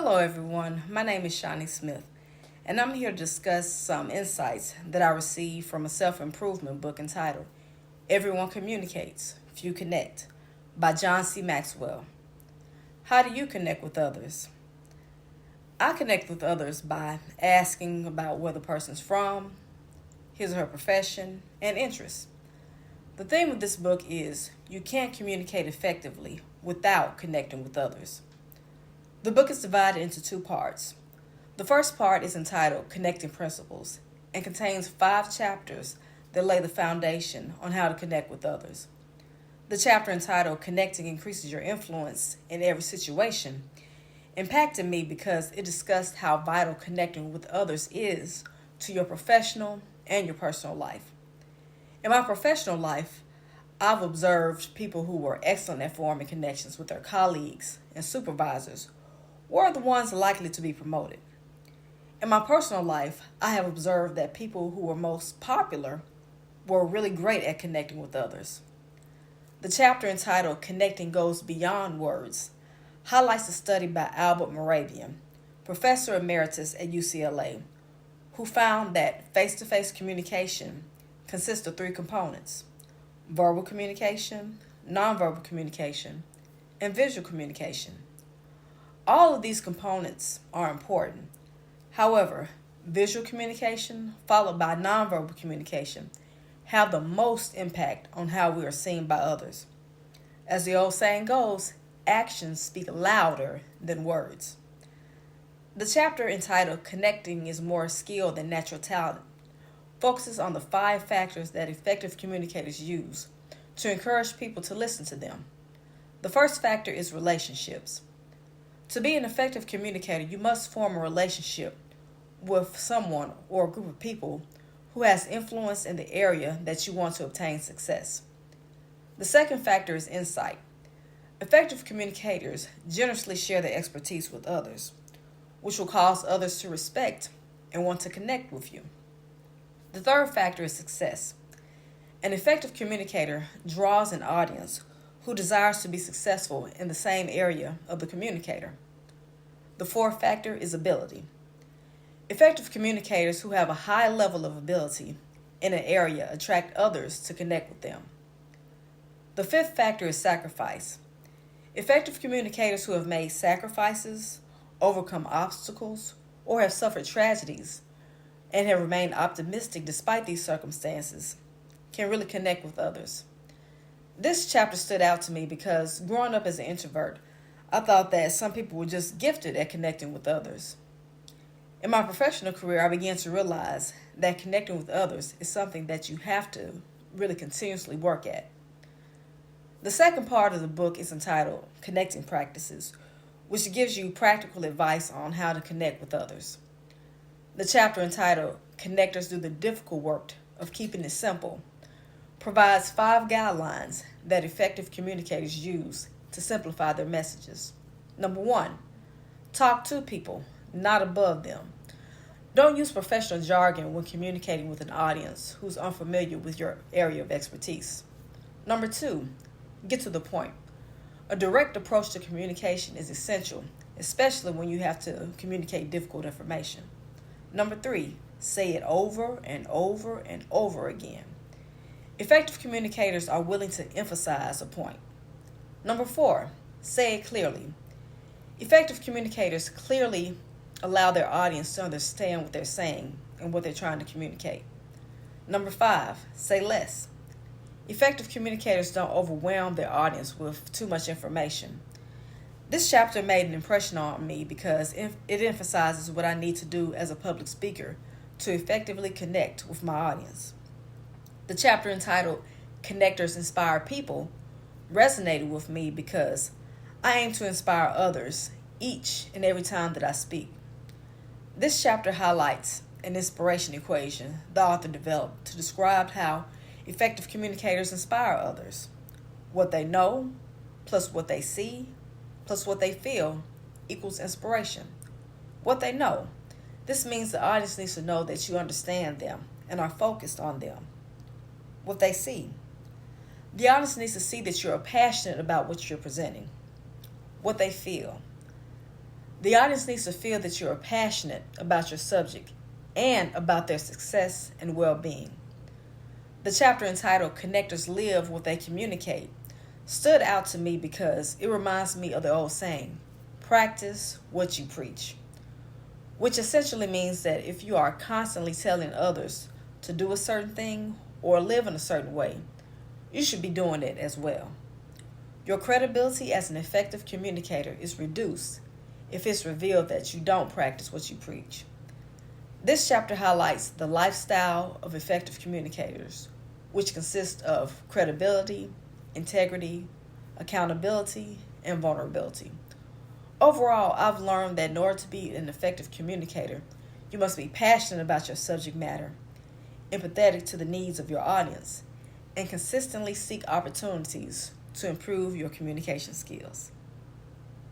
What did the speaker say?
Hello, everyone. My name is Shani Smith, and I'm here to discuss some insights that I received from a self improvement book entitled Everyone Communicates, Few Connect by John C. Maxwell. How do you connect with others? I connect with others by asking about where the person's from, his or her profession, and interests. The theme of this book is you can't communicate effectively without connecting with others. The book is divided into two parts. The first part is entitled Connecting Principles and contains 5 chapters that lay the foundation on how to connect with others. The chapter entitled Connecting Increases Your Influence in Every Situation impacted me because it discussed how vital connecting with others is to your professional and your personal life. In my professional life, I've observed people who were excellent at forming connections with their colleagues and supervisors were the ones likely to be promoted. In my personal life, I have observed that people who were most popular were really great at connecting with others. The chapter entitled Connecting Goes Beyond Words highlights a study by Albert Moravian, professor emeritus at UCLA, who found that face-to-face communication consists of 3 components: verbal communication, nonverbal communication, and visual communication. All of these components are important. However, visual communication followed by nonverbal communication have the most impact on how we are seen by others. As the old saying goes, actions speak louder than words. The chapter entitled Connecting is More Skill Than Natural Talent focuses on the 5 factors that effective communicators use to encourage people to listen to them. The first factor is relationships. To be an effective communicator, you must form a relationship with someone or a group of people who has influence in the area that you want to obtain success. The second factor is insight. Effective communicators generously share their expertise with others, which will cause others to respect and want to connect with you. The third factor is success. An effective communicator draws an audience who desires to be successful in the same area of the communicator. The fourth factor is ability. Effective communicators who have a high level of ability in an area attract others to connect with them. The fifth factor is sacrifice. Effective communicators who have made sacrifices, overcome obstacles, or have suffered tragedies and have remained optimistic despite these circumstances can really connect with others. This chapter stood out to me because growing up as an introvert, I thought that some people were just gifted at connecting with others. In my professional career, I began to realize that connecting with others is something that you have to really continuously work at. The second part of the book is entitled Connecting Practices, which gives you practical advice on how to connect with others. The chapter entitled Connectors Do the Difficult Work of Keeping It Simple provides 5 guidelines that effective communicators use to simplify their messages. Number 1, talk to people, not above them. Don't use professional jargon when communicating with an audience who's unfamiliar with your area of expertise. Number 2, get to the point. A direct approach to communication is essential, especially when you have to communicate difficult information. Number 3, say it over and over and over again. Effective communicators are willing to emphasize a point. Number 4, say it clearly. Effective communicators clearly allow their audience to understand what they're saying and what they're trying to communicate. Number 5, say less. Effective communicators don't overwhelm their audience with too much information. This chapter made an impression on me because it emphasizes what I need to do as a public speaker to effectively connect with my audience. The chapter entitled Connectors Inspire People resonated with me because I aim to inspire others each and every time that I speak. This chapter highlights an inspiration equation the author developed to describe how effective communicators inspire others. What they know plus what they see plus what they feel equals inspiration. What they know. This means the audience needs to know that you understand them and are focused on them. What they see. The audience needs to see that you're passionate about what you're presenting. What they feel. The audience needs to feel that you are passionate about your subject and about their success and well-being. The chapter entitled Connectors Live What They Communicate stood out to me because it reminds me of the old saying, practice what you preach, which essentially means that if you are constantly telling others to do a certain thing or live in a certain way, you should be doing it as well. Your credibility as an effective communicator is reduced if it's revealed that you don't practice what you preach. This chapter highlights the lifestyle of effective communicators, which consists of credibility, integrity, accountability, and vulnerability. Overall, I've learned that in order to be an effective communicator, you must be passionate about your subject matter, empathetic to the needs of your audience, and consistently seek opportunities to improve your communication skills.